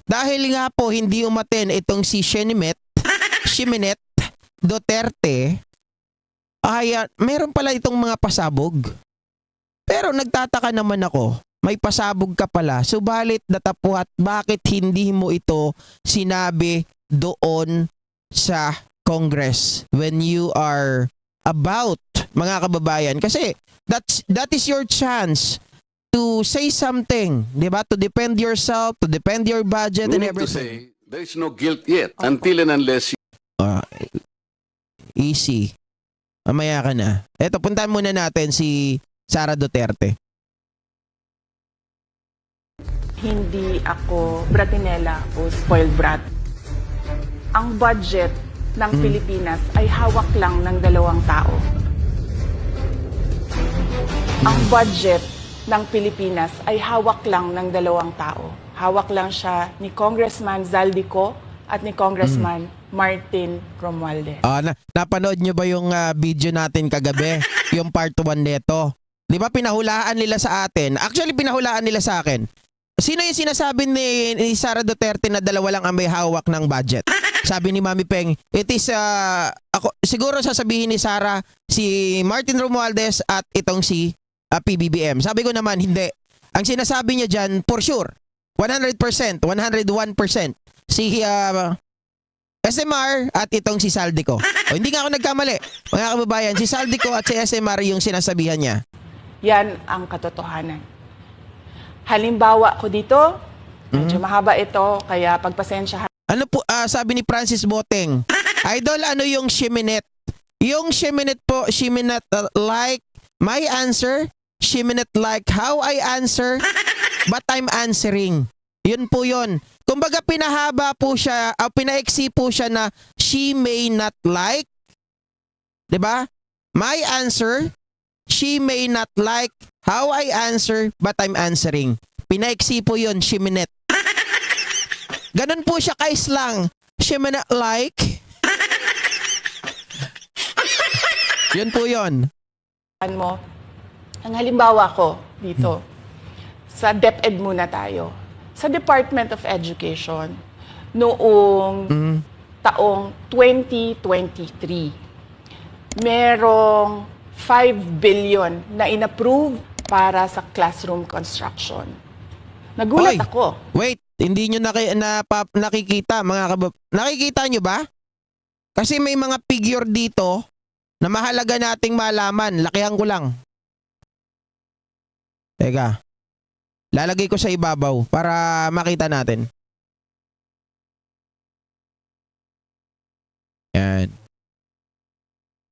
dahil nga po hindi umaten itong si Shiminette Duterte, ay meron pala itong mga pasabog. Pero nagtataka naman ako, may pasabog ka pala, subalit datapwat bakit hindi mo ito sinabi doon sa Congress when you are about, mga kababayan? Kasi that is your chance to say something, di ba? To defend yourself, to defend your budget and Meaning to everything. say, there is no guilt yet until and unless you... Easy. Mamaya ka na. Eto, puntahan muna natin si Sara Duterte. Hindi ako bratinela o spoiled brat. Ang budget ng Pilipinas ay hawak lang ng dalawang tao. Ang budget ng Pilipinas ay hawak lang ng dalawang tao. Hawak lang siya ni Congressman Zaldico at ni Congressman Martin Romualdez. Napanood nyo ba yung video natin kagabi? Yung part 1 nito. Di ba pinahulaan nila sa atin? Actually, pinahulaan nila sa akin. Sino yung sinasabi ni Sara Duterte na dalawa lang ang may hawak ng budget? Sabi ni Mami Peng, it is, ako, siguro sasabihin ni Sara, si Martin Romualdez at itong si PBBM. Sabi ko naman, hindi. Ang sinasabi niya dyan, for sure, 100%, 101%, si SMR at itong si Saldico. O, hindi nga ako nagkamali. Mga kababayan, si Saldico at si SMR yung sinasabihan niya. Yan ang katotohanan. Halimbawa ko dito, medyo mahaba ito, kaya pagpasensyahan. Ano po, sabi ni Francis Boteng, Idol, ano yung Shiminette? Yung Shiminette po, Shiminette like my answer, Shiminette like how I answer, but I'm answering. Yun po yun. Kumbaga pinahaba po siya, pinaiksi po siya na she may not like. 'Di ba? My answer, she may not like how I answer, but I'm answering. Pinaiksi po yun, Shiminette. Ganon po siya ka-slang. Shiminette like. Yun po yun. Mo, ang halimbawa ko dito, sa DepEd muna tayo. Sa Department of Education, noong taong 2023, merong 5 billion na inapprove para sa classroom construction. Nagulat Oy, ako. Wait, hindi nyo nakikita, nakikita nyo ba? Kasi may mga figure dito na mahalaga nating malaman. Lakihan ko lang. Teka. Lalagay ko sa ibabaw para makita natin. Yan.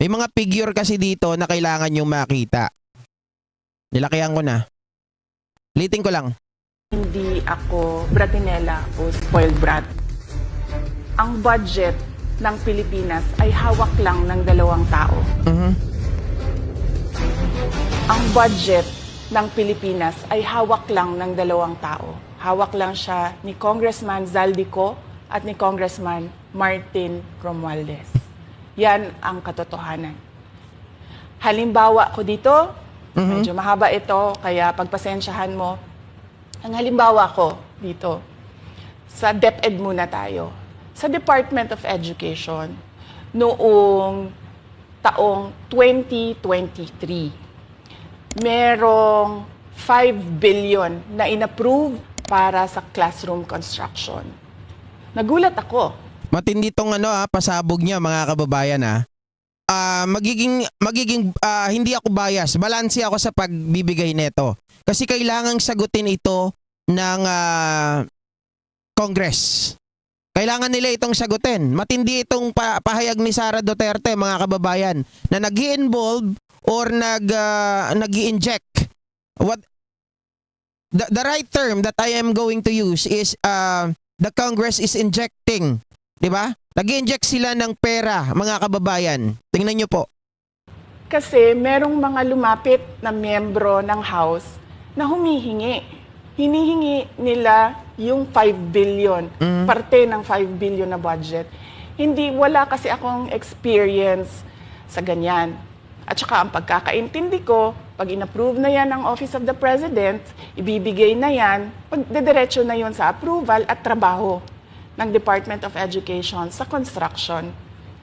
May mga figure kasi dito na kailangan yung makita. Nilakihan ko na. Liting ko lang. Hindi ako bratinela o spoiled brat. Ang budget ng Pilipinas ay hawak lang ng dalawang tao. Ang budget ng Pilipinas ay hawak lang ng dalawang tao. Hawak lang siya ni Congressman Zaldico at ni Congressman Martin Romualdez. Yan ang katotohanan. Halimbawa ko dito, medyo mahaba ito, kaya pagpasensyahan mo. Ang halimbawa ko dito, sa DepEd muna tayo. Sa Department of Education, noong taong 2023, merong 5 billion na inapprove para sa classroom construction. Nagulat ako. Matindi tong pasabog niya, mga kababayan ha. Magiging hindi ako bias, balanse ako sa pagbibigay nito. Kasi kailangang sagutin ito ng Congress. Kailangan nila itong sagutin. Matindi itong pahayag ni Sara Duterte, mga kababayan, na nag-i-involve or nag-i-inject. What the right term that I am going to use is the Congress is injecting. 'Di ba? Nag-i-inject sila ng pera, mga kababayan. Tingnan niyo po. Kasi merong mga lumapit na miyembro ng House na humihingi. Hinihingi nila yung 5 billion, parte ng 5 billion na budget. Wala kasi akong experience sa ganyan. At saka ang pagkakaintindi ko, Pag inapprove na yan ng Office of the President, ibibigay na yan, pagdediretso na yun sa approval at trabaho ng Department of Education sa construction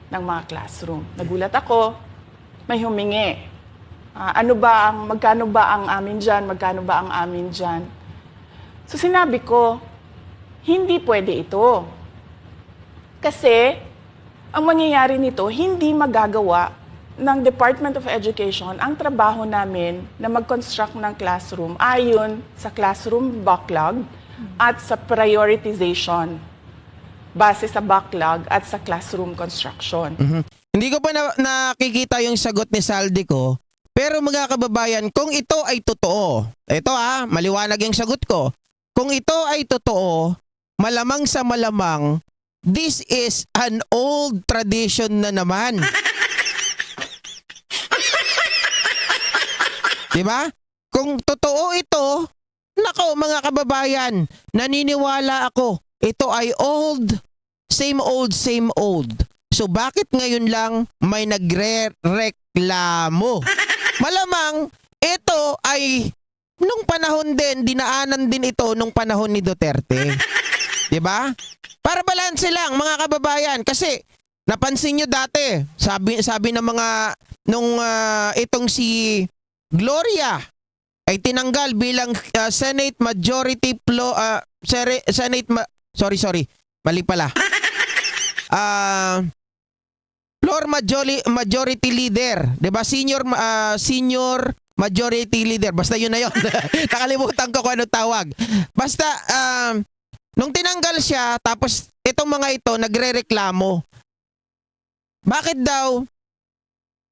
ng mga classroom. Nagulat ako, may humingi. Magkano ba ang amin dyan? Magkano ba ang amin dyan? So sinabi ko, hindi pwede ito. Kasi ang mangyayari nito, hindi magagawa ng Department of Education ang trabaho namin na mag-construct ng classroom ayon sa classroom backlog at sa prioritization base sa backlog at sa classroom construction. Hindi ko pa nakikita yung sagot ni Saldico, pero mga kababayan, kung ito ay totoo, ito maliwanag yung sagot ko. Kung ito ay totoo, malamang sa malamang, this is an old tradition na naman. Diba? Kung totoo ito, nako mga kababayan, naniniwala ako, ito ay old, same old, same old. So bakit ngayon lang may nagre-reklamo? Malamang ito ay nung panahon din, dinaanan din ito nung panahon ni Duterte. 'Di ba? Para balanse lang mga kababayan, kasi napansin nyo dati, sabi ng mga itong si Gloria ay tinanggal bilang Senate Majority mali pala. Floor Majority Leader, 'di ba? Senior Majority Leader. Basta yun na yun. Nakalimutan ko kung ano tawag. Basta nung tinanggal siya, tapos itong mga ito nagrereklamo. Bakit daw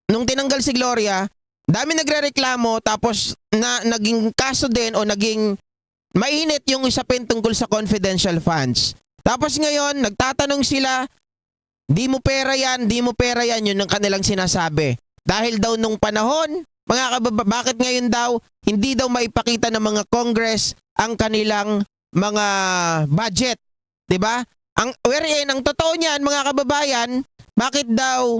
nung tinanggal si Gloria, dami nagrereklamo, tapos naging kaso din o naging mainit yung usapin tungkol sa confidential funds. Tapos ngayon, nagtatanong sila, di mo pera yan, yun ang kanilang sinasabi. Dahil daw nung panahon, bakit ngayon daw, hindi daw maipakita ng mga Congress ang kanilang mga budget. 'Di ba? Ang totoo niyan, mga kababayan, bakit daw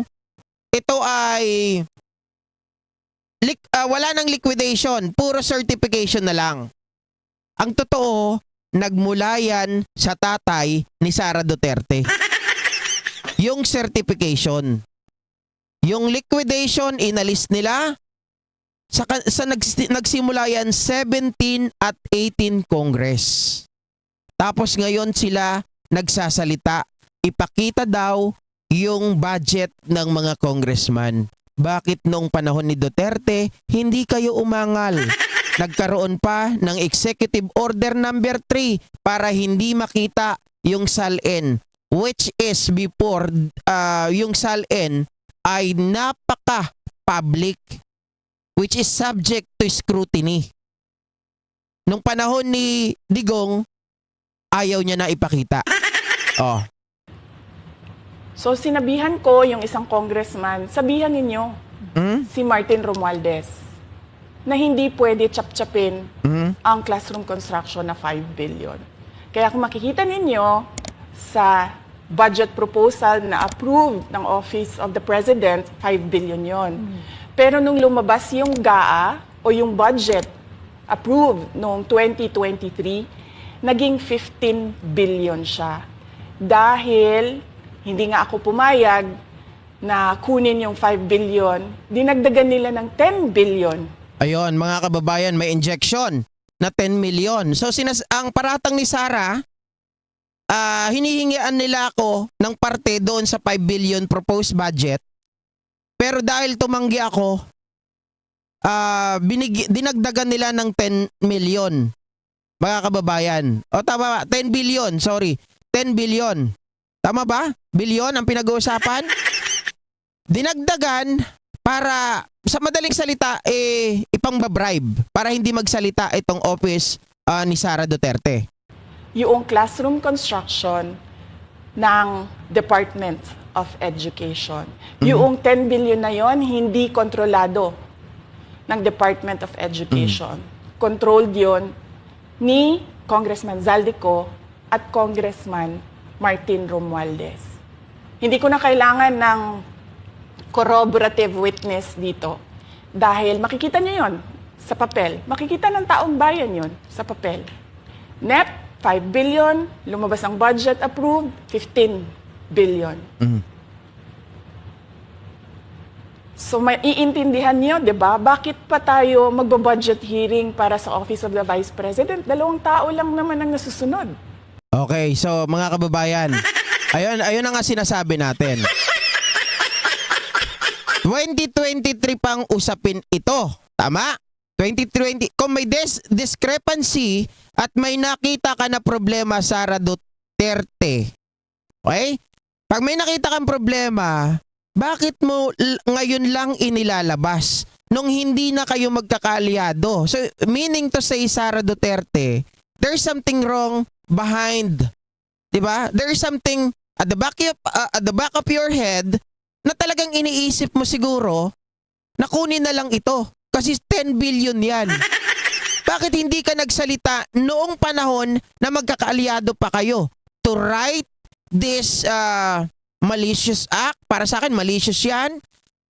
ito ay wala nang liquidation, puro certification na lang. Ang totoo, nagmula yan sa tatay ni Sara Duterte. Yung certification. Yung liquidation, inalis nila. Nagsimula yan 17 at 18 Congress. Tapos ngayon sila nagsasalita. Ipakita daw yung budget ng mga congressman. Bakit nung panahon ni Duterte, hindi kayo umangal? Nagkaroon pa ng Executive Order number 3 para hindi makita yung SALN, which is before yung SALN ay napaka-public, which is subject to scrutiny. Nung panahon ni Digong, ayaw niya na ipakita. Oh. So sinabihan ko yung isang congressman, sabihan ninyo si Martin Romualdez na hindi pwede chap-chapin ang classroom construction na 5 billion. Kaya kung makikita ninyo sa budget proposal na approved ng Office of the President, 5 billion yon. Pero nung lumabas yung GAA o yung budget approved noong 2023, naging 15 billion siya. Dahil hindi nga ako pumayag na kunin yung 5 billion, dinagdagan nila ng 10 billion. Ayun, mga kababayan, may injection na 10 million. So ang paratang ni Sara, hinihingian nila ako ng parte doon sa 5 billion proposed budget. Pero dahil tumanggi ako, dinagdagan nila ng 10 million. Mga kababayan. O tama ba? 10 billion, sorry. 10 billion. Tama ba? Billion ang pinag-uusapan? Dinagdagan para, sa madaling salita, ipang-bribe para hindi magsalita itong office ni Sara Duterte. Yung classroom construction ng Department of Education. Yung 10 billion na yon hindi kontrolado ng Department of Education. Controlled yon ni Congressman Zaldico at Congressman Martin Romualdez. Hindi ko na kailangan ng corroborative witness dito dahil makikita niyo yon sa papel. Makikita ng taong bayan yun sa papel. Net, 5 billion. Lumabas ang budget approved, 15 billion. So maiintindihan niyo, 'di ba? Bakit pa tayo magbo-budget hearing para sa Office of the Vice President? 2 tao lang naman ang nasusunod. Okay, so mga kababayan, ayun ang nga sinasabi natin. 2023 pang usapin ito. Tama? 2020. Kung may discrepancy at may nakita ka na problema, Sara Duterte. Okay? Pag may nakita kang problema, bakit mo ngayon lang inilalabas nung hindi na kayo magkakaalyado? So, meaning to say, Sara Duterte, there's something wrong behind. Diba? There's something at the back of your head na talagang iniisip mo siguro na kunin na lang ito. Kasi 10 billion yan. Bakit hindi ka nagsalita noong panahon na magkakaalyado pa kayo to write this malicious act? Para sa akin, malicious yan.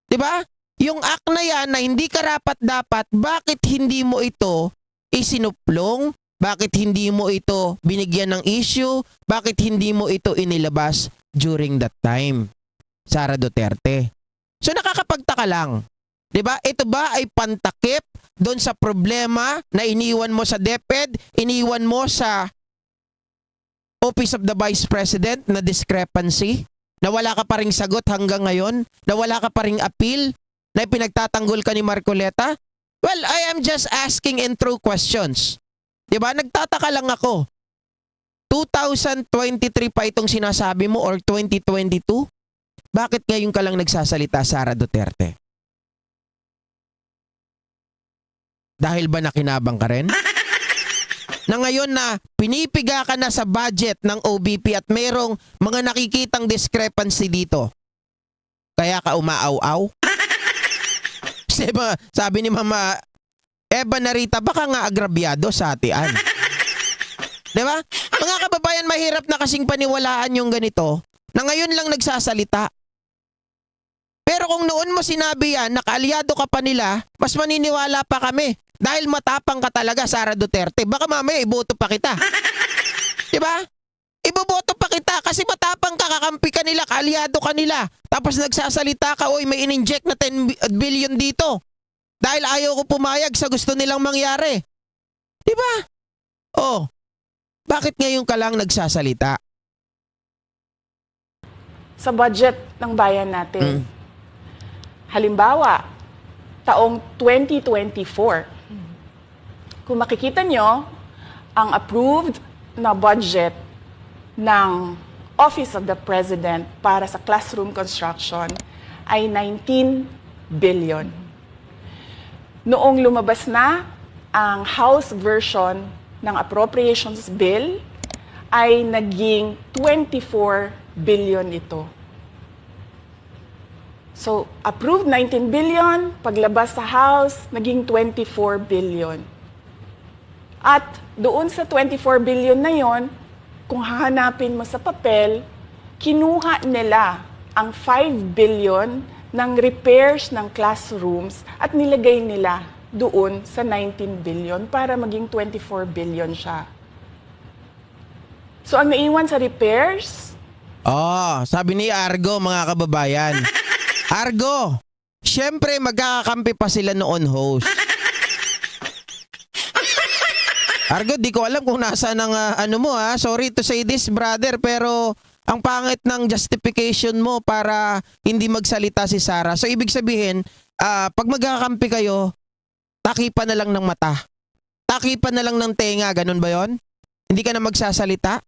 Diba? Yung act na yan na hindi karapat-dapat, bakit hindi mo ito isinuplong? Bakit hindi mo ito binigyan ng issue? Bakit hindi mo ito inilabas during that time? Sara Duterte. So nakakapagtaka lang. 'Di ba? Ito ba ay pantakip doon sa problema na iniwan mo sa DepEd, iniwan mo sa Office of the Vice President na discrepancy? Na wala ka pa ring sagot hanggang ngayon? Na wala ka pa ring appeal? Na pinagtatanggol ka ni Marcoleta? Well, I am just asking in true questions. 'Di ba? Nagtataka lang ako. 2023 pa itong sinasabi mo or 2022? Bakit ngayon ka lang nagsasalita, Sara Duterte? Dahil ba nakinabang ka rin? Na ngayon na pinipiga ka na sa budget ng OBP at merong mga nakikitang discrepancy dito. Kaya ka umaaw-aw? Sabi ni Mama Eva Narita, baka nga agrabyado sa atian. Diba? Mga kababayan, mahirap na kasing paniwalaan yung ganito na ngayon lang nagsasalita. Pero kung noon mo sinabi yan, nakaalyado ka pa nila, mas maniniwala pa kami. Dahil matapang ka talaga, Sara Duterte. Baka mamaya iboto pa kita. Diba? Iboboto pa kita kasi matapang ka, kakampi ka nila, kaalyado ka nila. Tapos nagsasalita ka, oy may in-inject na 10 billion dito. Dahil ayaw ko pumayag sa gusto nilang mangyari. Diba? Oh, bakit ngayon ka lang nagsasalita? Sa budget ng bayan natin. Halimbawa, taong 2024, kung makikita nyo, ang approved na budget ng Office of the President para sa classroom construction ay 19 billion. Noong lumabas na ang House version ng Appropriations Bill, ay naging 24 billion ito. So, approved 19 billion, paglabas sa House, naging 24 billion. At doon sa 24 billion na yon, kung hahanapin mo sa papel, kinuha nila ang 5 billion ng repairs ng classrooms at nilagay nila doon sa 19 billion para maging 24 billion siya. So, ang naiwan sa repairs, Sabi ni Argo, mga kababayan. Argo, syempre magkakakampi pa sila noon, host. Argo, di ko alam kung nasa ng sorry to say this, brother, pero ang pangit ng justification mo para hindi magsalita si Sara. So ibig sabihin, pag magkakampi kayo, takipan na lang ng mata. Takipan na lang ng tenga, ganun ba yon? Hindi ka na magsasalita?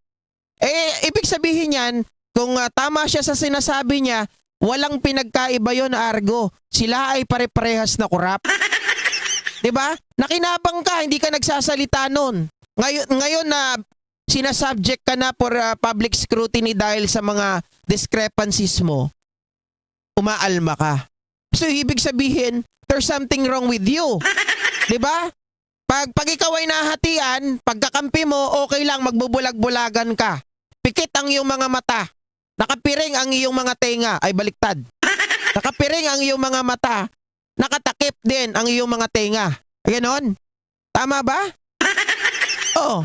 Ibig sabihin yan, kung tama siya sa sinasabi niya, walang pinagkaiba yon, Argo. Sila ay pare-parehas na korap. 'Di ba? Nakinabang ka, hindi ka nagsasalita noon. Ngayon na sinasubject ka na for public scrutiny dahil sa mga discrepancies mo, umaalma ka. So ibig sabihin, there's something wrong with you. 'Di ba? Pag ikaw ay nahatian, pagkakampi mo, okay lang, magbubulag-bulagan ka. Pikit ang iyong mga mata. Nakapiring ang iyong mga tenga. Ay, baliktad. Nakapiring ang iyong mga mata. Nakatakip din ang iyong mga tenga. Ganon. Tama ba? Oo.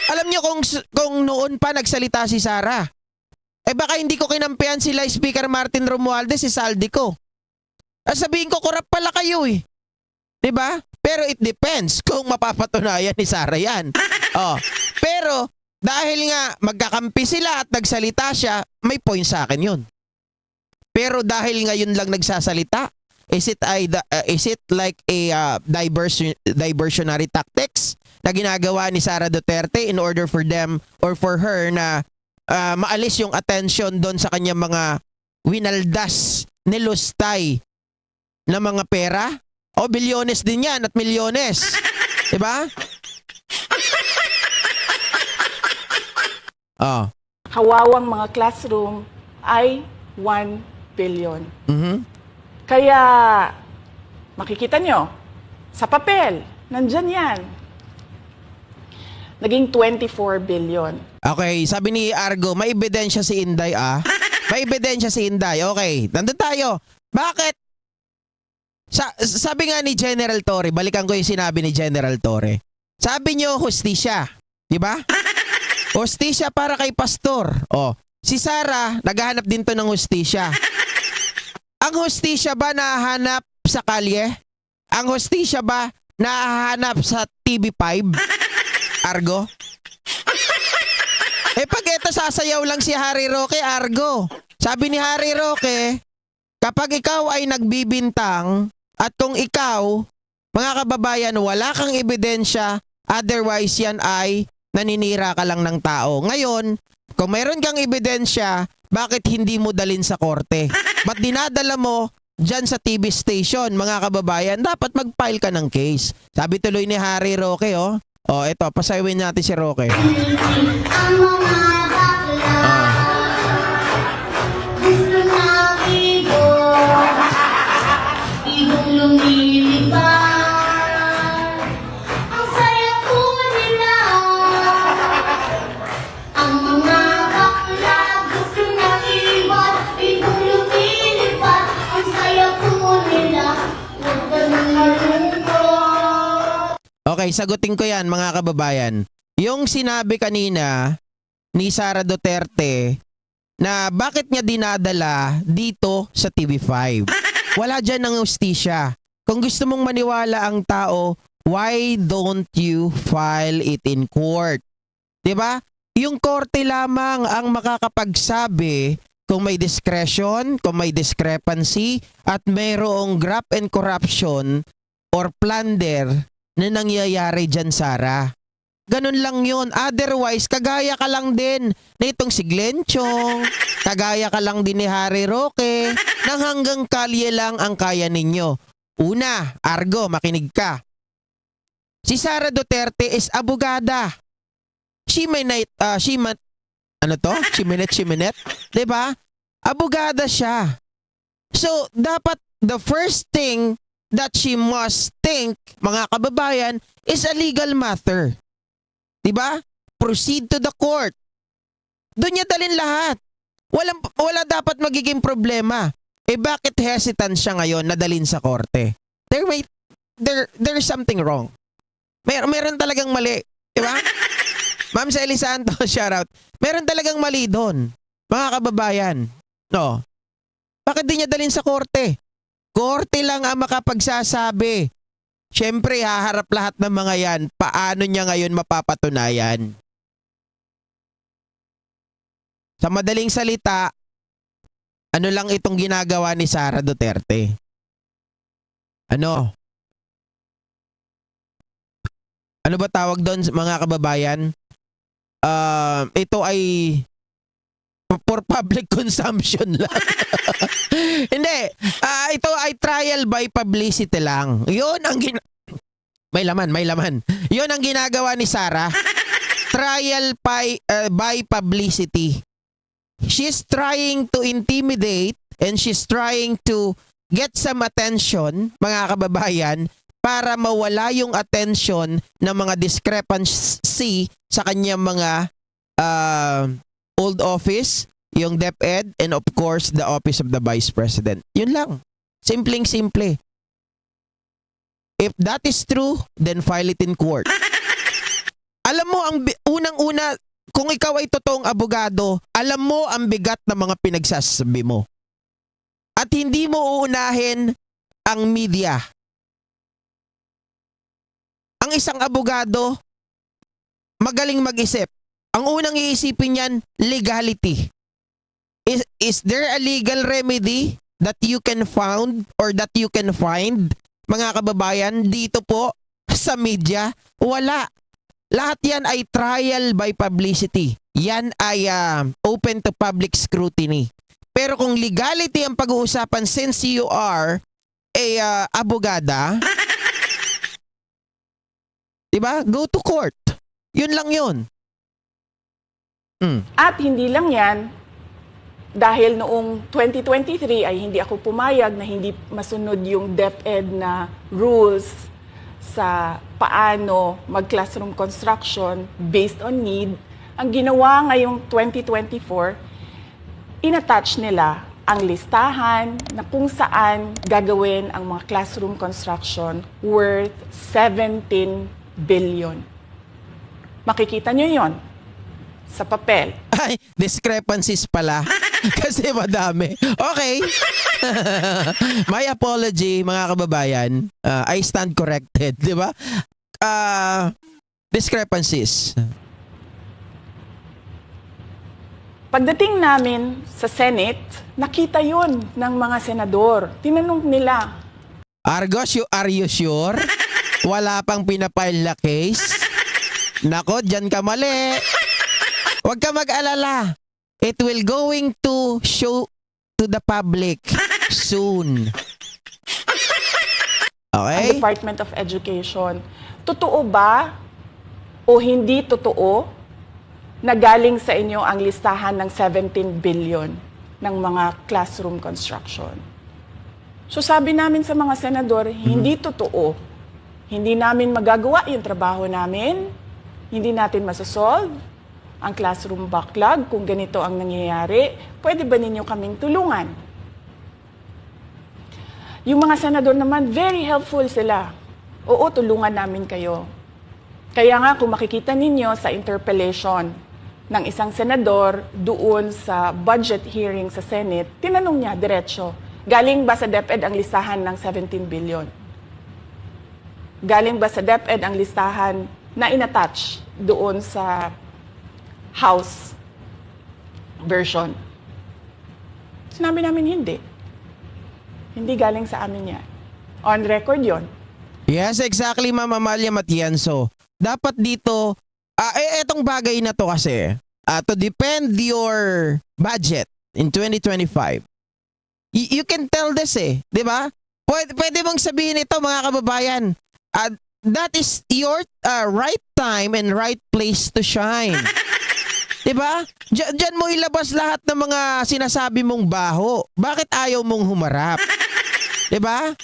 Alam niyo kung noon pa nagsalita si Sara, baka hindi ko kinampihan sila Speaker Martin Romualdez, si Saldico. Sabihin ko, korap pala kayo eh. 'Di ba? Pero it depends kung mapapatunayan ni Sara yan. Pero dahil nga magkakampi sila at nagsalita siya, may point sa akin yun. Pero dahil ngayon lang nagsasalita, is it like a diversionary tactics na ginagawa ni Sara Duterte in order for them or for her na maalis yung attention doon sa kanyang mga winaldas, nilustay na mga pera? O bilyones din yan at milyones. Diba? Kawawang mga classroom ay 1 billion. Mhm. Kaya, makikita nyo, sa papel, nandyan yan. Naging 24 billion. Okay, sabi ni Argo, may ebidensya si Inday May ebidensya si Inday. Okay, nandun tayo. Bakit? Sabi nga ni General Torre, balikan ko yung sinabi ni General Torre. Sabi nyo, hustisya. Di ba? Hustisya para kay Pastor. Si Sara, naghahanap din to ng hustisya. Ang hustisya ba nahahanap sa kalye? Ang hustisya ba nahahanap sa TV5? Argo? Pag ito sasayaw lang si Harry Roque, Argo. Sabi ni Harry Roque, kapag ikaw ay nagbibintang at kung ikaw, mga kababayan, wala kang ebidensya, otherwise yan ay naninira ka lang ng tao. Ngayon, kung mayroon kang ebidensya, bakit hindi mo dalin sa korte? Ba't dinadala mo dyan sa TV station, mga kababayan? Dapat mag-file ka ng case. Sabi tuloy ni Harry Roque, ito, pasayawin natin si Roque. Ang mga bakla gusto na ibong lumilipad. Ang saya po nila. Ang mga bakla gusto na ibong lumilipad. Ang saya po nila. Huwag ganun malungkot. Okay, sagutin ko yan, mga kababayan. Yung sinabi kanina ni Sara Duterte na bakit niya dinadala dito sa TV5. Wala dyan ng hustisya. Kung gusto mong maniwala ang tao, why don't you file it in court? 'Di ba? Yung korte lamang ang makakapagsabi kung may discretion, kung may discrepancy, at mayroong graft and corruption or plunder na nangyayari dyan, Sara. Ganun lang yun. Otherwise, kagaya ka lang din na itong si Glenn Chong, kagaya ka lang din ni Harry Roque, nang hanggang kalye lang ang kaya ninyo. Una, Argo, makinig ka. Si Sara Duterte is abogada. She minet, diba? Abogada siya. So, dapat the first thing that she must think, mga kababayan, is a legal matter. Diba? Proceed to the court. Doon niya dalhin lahat. Wala dapat magiging problema. Bakit hesitant siya ngayon na dalhin sa korte? There's something wrong. Meron talagang mali. Diba? Ma'am Sally Santos, shoutout. Meron talagang mali doon. Mga kababayan. No. Bakit di niya dalhin sa korte? Korte lang ang makapagsasabi. Siyempre, haharap lahat ng mga yan. Paano niya ngayon mapapatunayan? Sa madaling salita, ano lang itong ginagawa ni Sara Duterte? Ano? Ano ba tawag doon, mga kababayan? Ito ay for public consumption lang. Hindi. Ito ay trial by publicity lang. Yun ang may laman. Yun ang ginagawa ni Sara. Trial by publicity. She's trying to intimidate and she's trying to get some attention, mga kababayan, para mawala yung attention ng mga discrepancy sa kanyang mga old office, yung DepEd, and of course, the office of the Vice President. Yun lang. Simpleng-simple. If that is true, then file it in court. Alam mo, unang-una, kung ikaw ay totoong abogado, alam mo ang bigat ng mga pinagsasabi mo. At hindi mo uunahin ang media. Ang isang abogado, magaling mag-isip. Ang unang iisipin niyan, legality. Is there a legal remedy that you can found or that you can find, mga kababayan, dito po sa media? Wala. Lahat yan ay trial by publicity. Yan ay open to public scrutiny. Pero kung legality ang pag-uusapan, since you are a abogada, diba? Go to court. Yun lang yun. At hindi lang yan, dahil noong 2023 ay hindi ako pumayag na hindi masunod yung DepEd na rules sa paano mag-classroom construction based on need. Ang ginawa ngayong 2024, inattach nila ang listahan na kung saan gagawin ang mga classroom construction worth 17 billion. Makikita nyo yon sa papel. Ay, discrepancies pala. Kasi madami. Okay. My apology, mga kababayan. I stand corrected, di ba? Discrepancies. Pagdating namin sa Senate, nakita yun ng mga senador. Tinanong nila, Argos, are you sure? Wala pang pinapile na case? Nako, dyan ka mali. Huwag ka mag-alala. It will going to show to the public soon. ang Okay? Department of Education, totoo ba o hindi totoo na galing sa inyo ang listahan ng 17 billion ng mga classroom construction? So sabi namin sa mga senador, hindi totoo. Hindi namin magagawa yung trabaho namin. Hindi natin masasolve ang classroom backlog kung ganito ang nangyayari. Pwede ba ninyo kaming tulungan? Yung mga senador naman, very helpful sila. Oo, tulungan namin kayo. Kaya nga kung makikita ninyo sa interpellation ng isang senador doon sa budget hearing sa Senate, tinanong niya diretso, galing ba sa DepEd ang listahan ng 17 billion? Galing ba sa DepEd ang listahan na inattach doon sa House version? Sinabi namin hindi. Hindi galing sa amin yan. On record yon. Yes, exactly, Ma'am Amalia Matienzo. Dapat dito, etong bagay na to kasi, to defend your budget in 2025, you can tell this di ba? Pwede mong sabihin ito, mga kababayan, that is your right time and right place to shine. Diba? Diyan mo ilabas lahat ng mga sinasabi mong baho. Bakit ayaw mong humarap? Diba?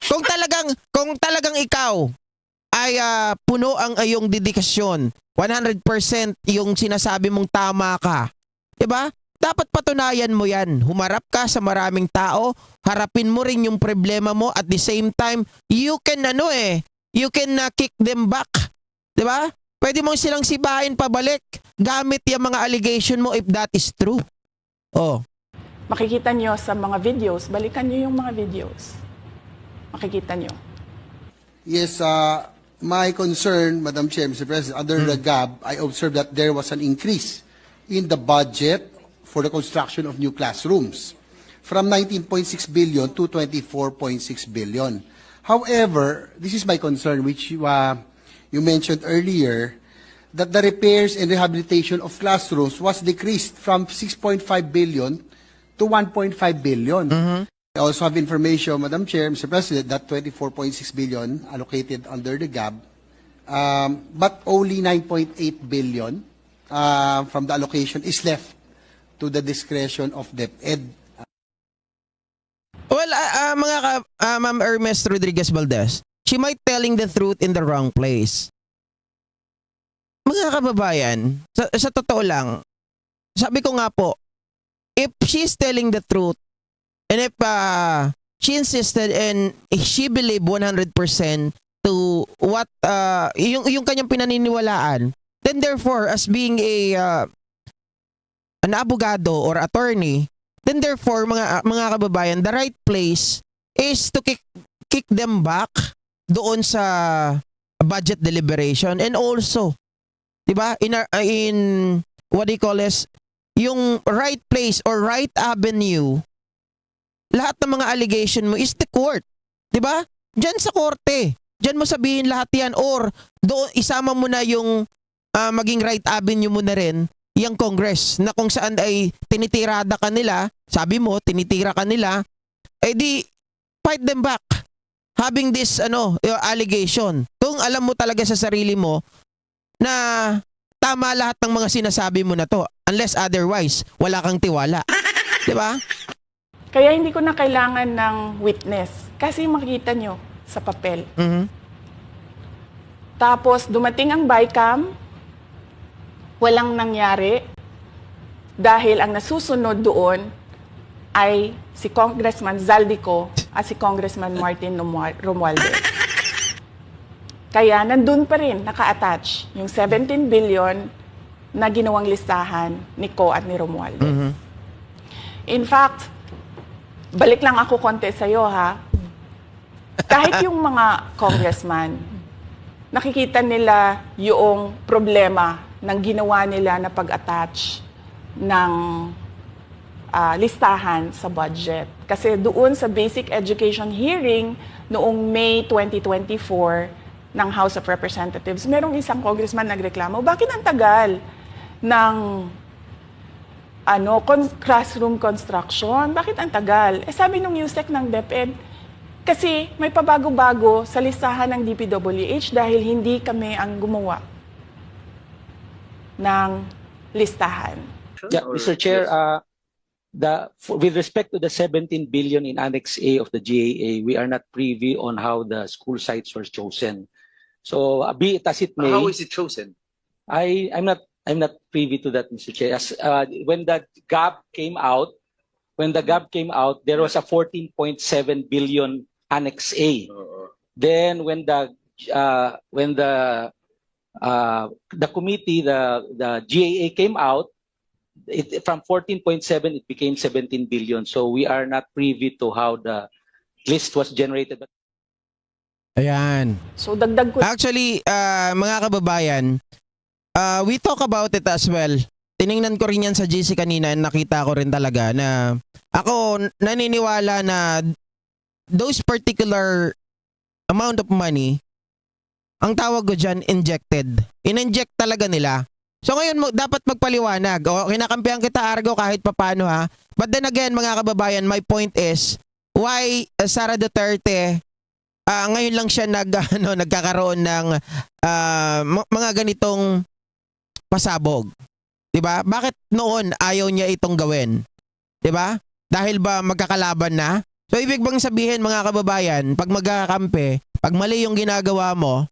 Kung talagang ikaw ay puno ang iyong dedikasyon, 100% yung sinasabi mong tama ka. Diba? Dapat patunayan mo yan. Humarap ka sa maraming tao, harapin mo rin yung problema mo, at the same time, you can you can kick them back. Diba? Pwede mong silang sibahin pabalik gamit yung mga allegation mo if that is true. Oh. Makikita nyo sa mga videos, balikan nyo yung mga videos. Makikita nyo. Yes, my concern, Madam Chair, Mr. President, under the GAB, I observed that there was an increase in the budget for the construction of new classrooms from 19.6 billion to 24.6 billion. However, this is my concern, which you mentioned earlier, that the repairs and rehabilitation of classrooms was decreased from 6.5 billion to 1.5 billion. I also have information, Madam Chair, Mr. President, that 24.6 billion allocated under the GAB, but only 9.8 billion from the allocation is left to the discretion of DepEd. Well, Ma'am Ernest Rodriguez Valdez, she might telling the truth in the wrong place. Mga kababayan, sa totoo lang, sabi ko nga po, if she's telling the truth, and if she insisted and she believed 100% to what yung kanyang pinaniniwalaan, then therefore as being an abogado or attorney, then therefore mga kababayan, the right place is to kick them back doon sa budget deliberation, and also 'di ba in what do you call this, yung right place or right avenue, lahat ng mga allegation mo is the court, 'di ba? Diyan sa korte, diyan mo sabihin lahat 'yan, or doon isama mo na yung maging right avenue mo na rin yung Congress, na kung saan ay tinitirada ka nila, sabi mo tinitira ka nila, eh di fight them back having this allegation. Kung alam mo talaga sa sarili mo na tama lahat ng mga sinasabi mo na to, unless otherwise wala kang tiwala, 'di ba? Kaya hindi ko na kailangan ng witness kasi makikita nyo sa papel. Mhm. Tapos dumating ang BICAM, walang nangyari dahil ang nasusunod doon ay si Congressman Zaldico at si Congressman Martin Romualdez. Kaya nandun pa rin naka-attach yung 17 billion na ginawang listahan ni Co at ni Romualdez. In fact, balik lang ako konti sa'yo ha. Kahit yung mga congressman, nakikita nila yung problema ng ginawa nila na pag-attach ng listahan sa budget. Kasi doon sa basic education hearing noong May 2024 ng House of Representatives, merong isang congressman nagreklamo, bakit ang tagal ng classroom construction? Bakit ang tagal? Sabi nung USEC ng DepEd, kasi may pabago-bago sa listahan ng DPWH dahil hindi kami ang gumawa ng listahan. Yeah, Mr. Chair, with respect to the 17 billion in Annex A of the GAA, we are not privy on how the school sites were chosen. So, be it as it may, How is it chosen? I'm not privy to that, Mr. Chair. As, when the GAB came out, there was a 14.7 billion Annex A. Then when the committee, the GAA came out, from 14.7 it became 17 billion. So we are not privy to how the list was generated. Ayan. So dagdag ko Actually, mga kababayan, we talk about it as well. Tiningnan ko rin yan sa GC kanina, and nakita ko rin talaga na ako naniniwala na those particular amount of money, ang tawag ko dyan, injected. In-inject talaga nila. So ngayon, dapat magpaliwanag. O, kinakampihan kita, Argo, kahit papano ha. But then again, mga kababayan, my point is, why Sara Duterte, ngayon lang siya nagkakaroon ng mga ganitong pasabog. 'Di ba? Bakit noon ayaw niya itong gawin? 'Di ba? Dahil ba magkakalaban na? So ibig bang sabihin, mga kababayan, pag magkakampi, pag mali yung ginagawa mo,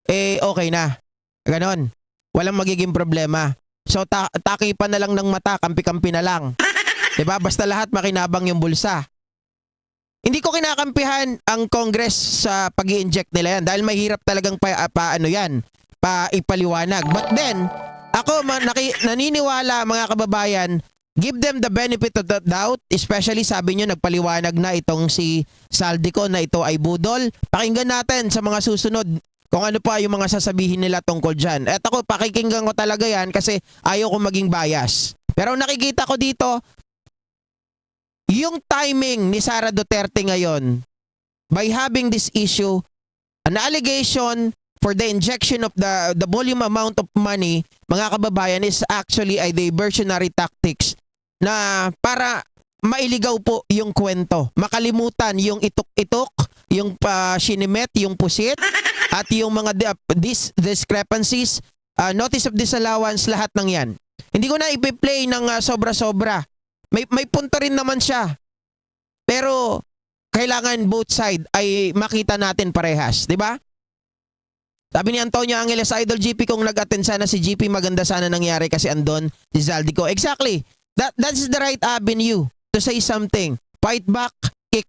okay na. Ganon. Walang magiging problema. So takipan na lang ng mata, kampi-kampi na lang. 'Di ba? Basta lahat makinabang yung bulsa. Hindi ko kinakampihan ang Congress sa pag-i-inject nila yan dahil mahirap talagang ipaliwanag. But then, ako naniniwala, mga kababayan, give them the benefit of the doubt, especially sabi nyo nagpaliwanag na itong si Zaldico na ito ay budol. Pakinggan natin sa mga susunod kung ano pa yung mga sasabihin nila tungkol dyan. At ako, pakikinggan ko talaga yan kasi ayaw ko maging bias. Pero nakikita ko dito, yung timing ni Sara Duterte ngayon, by having this issue, an allegation for the injection of the volume amount of money, mga kababayan, is actually a diversionary tactics na para mailigaw po yung kwento. Makalimutan yung itok-itok, yung sinimet, yung pusit, at yung mga discrepancies, notice of disallowance, lahat ng yan. Hindi ko na ipi-play ng sobra-sobra. May punto rin naman siya. Pero kailangan both side ay makita natin parehas, 'di ba? Sabi ni Antonio Angeles, Idol GP, kung nag-attend sana si GP, maganda sana nangyari kasi andon si Zaldico. Exactly. That's the right avenue to say something. Fight back, kick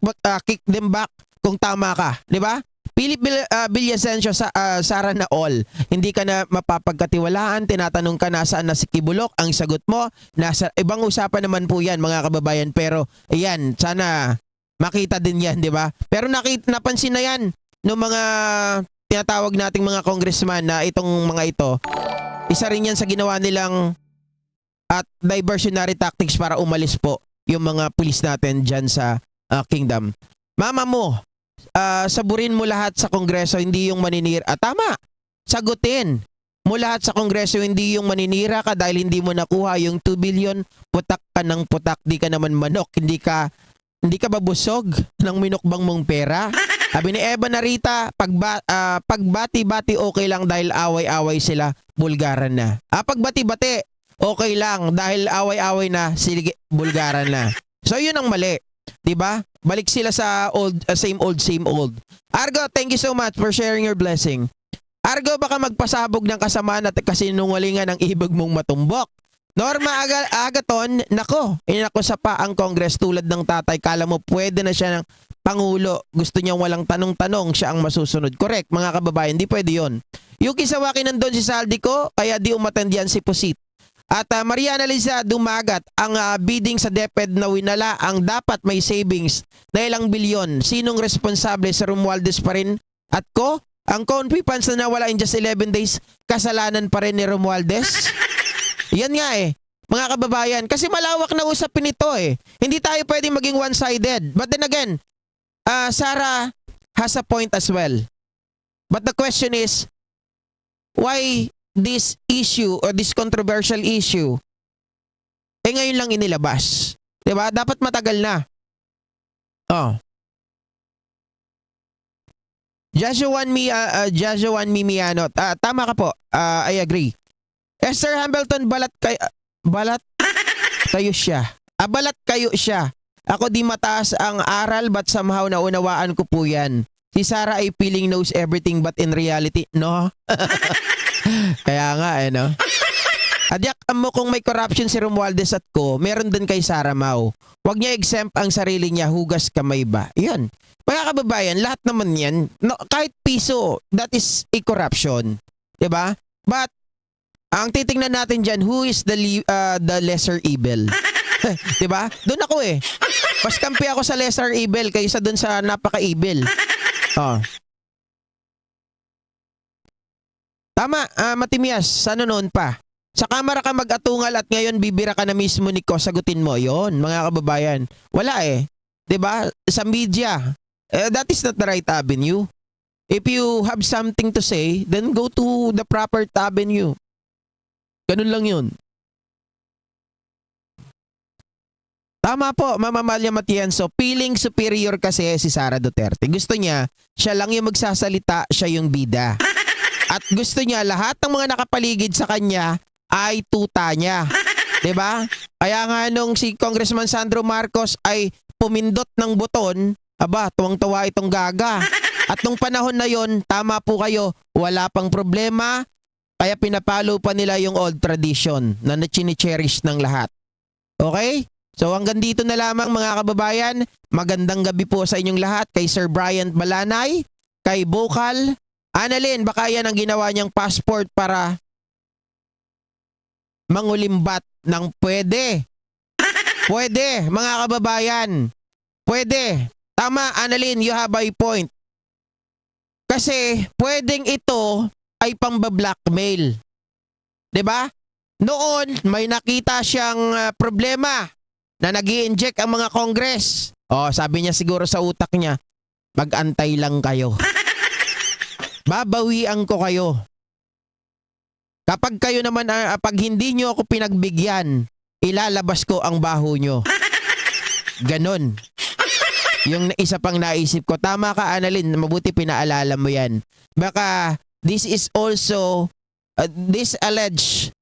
them back kung tama ka, 'di ba? Villasencio, Sara na all. Hindi ka na mapapagkatiwalaan, tinatanong ka nasaan na si Kibulok, ang sagot mo, nasa ibang usapan naman po yan mga kababayan, pero ayan, sana makita din yan, di ba? Pero napansin na yan ng mga tinatawag nating mga congressman na itong mga ito, isa rin yan sa ginawa nilang at diversionary tactics para umalis po yung mga pulis natin dyan sa Kingdom. Mama mo, saburin mo lahat sa Kongreso, hindi yung maninira. Tama, sagutin mo lahat sa Kongreso, hindi yung maninira ka dahil hindi mo nakuha yung 2 billion, putak ka ng putak, di ka naman manok, hindi ka babusog ng minukbang mong pera. Sabi ni Eva Narita, pagbati-bati okay lang dahil away-away sila, bulgaran na. Pagbati-bati, okay lang dahil away-away na, sige, bulgaran na. So yun ang mali. 'Di ba? Balik sila sa same old. Argo, thank you so much for sharing your blessing. Argo, baka magpasabog ng kasamaan at kasinungalingan ang ibig mong matumbok. Norma Agaton, nako, inako sa pa ang Congress tulad ng tatay. Kala mo pwede na siya ng Pangulo. Gusto niya walang tanong-tanong, siya ang masusunod. Correct, mga kababayan, di pwede yun. Yuki Sawaki nandun si Saldico, kaya di umattend yan si Pusit. At Mariana Liza Dumagat, ang bidding sa DepEd na winala ang dapat may savings na ilang bilyon. Sinong responsable sa Romualdez pa rin? At ko, ang Confi funds na nawala in just 11 days, kasalanan pa rin ni Romualdez? Yan nga mga kababayan. Kasi malawak na usapin ito Hindi tayo pwedeng maging one-sided. But then again, Sarah has a point as well. But the question is, why this issue or this controversial issue ngayon lang inilabas, 'di ba? Dapat matagal na. Joshua Mimiano, tama ka po. I agree. Esther Hambleton, balat kayo siya. Balat kayo siya. Ako di mataas ang aral but somehow naunawaan ko po yan. Si Sarah ay feeling knows everything but in reality, no? Kaya nga no? Adyak mo kung may corruption si Romualdez at ko, meron din kay Sara Mau. Huwag niya exempt ang sarili niya, hugas kamay ba? Yan. Mga kababayan, lahat naman yan, no, kahit piso, that is a corruption. 'Di ba? But ang titingnan natin diyan, who is the lesser evil? 'Di ba? Doon ako Mas kampi ako sa lesser evil kaysa doon sa napaka-evil. Tama, Matimias, sana noon pa. Sa kamera ka mag-atungal at ngayon bibira ka na mismo ni Ko, sagutin mo. Yon, mga kababayan. Wala 'Di ba? Sa media, that is not the right avenue. If you have something to say, then go to the proper avenue. Ganun lang yun. Tama po, Mama Malia Matienzo. Feeling superior kasi si Sara Duterte. Gusto niya, siya lang yung magsasalita, siya yung bida. At gusto niya, lahat ng mga nakapaligid sa kanya ay tuta niya. 'Di ba? Kaya nga nung si Congressman Sandro Marcos ay pumindot ng buton, tuwang-tuwa itong gaga. At nung panahon na yon, tama po kayo, wala pang problema, kaya pinapalo pa nila yung old tradition na chini-cherish ng lahat. Okay? So hanggang dito na lamang mga kababayan. Magandang gabi po sa inyong lahat, kay Sir Bryant Balanay, kay Bokal, Annalyn, baka yan ang ginawa niyang passport para mangulimbat ng pwede. Pwede, mga kababayan. Pwede. Tama, Annalyn, you have a point. Kasi pwedeng ito ay pamba-blackmail. 'Di ba? Noon may nakita siyang problema na nag-i-inject ang mga Congress. Sabi niya siguro sa utak niya, mag-antay lang kayo. Babawian ko kayo. Kapag kayo naman, pag hindi nyo ako pinagbigyan, ilalabas ko ang baho nyo. Ganon. Yung isa pang naisip ko. Tama ka, Annalyn. Mabuti pinaalala mo yan. Baka this is also, this alleged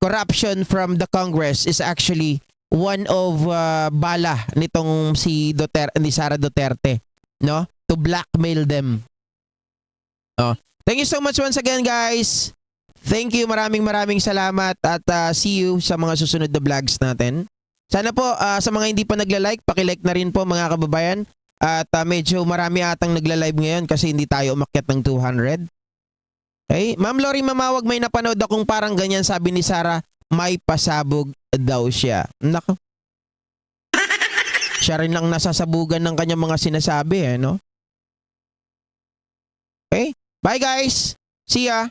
corruption from the Congress is actually one of bala nitong si Sara Duterte, no? To blackmail them. Thank you so much once again, guys. Thank you, maraming salamat at see you sa mga susunod na vlogs natin. Sana po sa mga hindi pa nagla-like, paki-like na rin po mga kababayan. At medyo marami atang nagla-live ngayon kasi hindi tayo umakyat ng 200. Okay? Ma'am Lori Mamawag, may napanood akong parang ganyan, sabi ni Sarah, may pasabog daw siya. Nako. Siya rin lang nasasabugan ng kanyang mga sinasabi, no? Okay? Bye guys! See ya!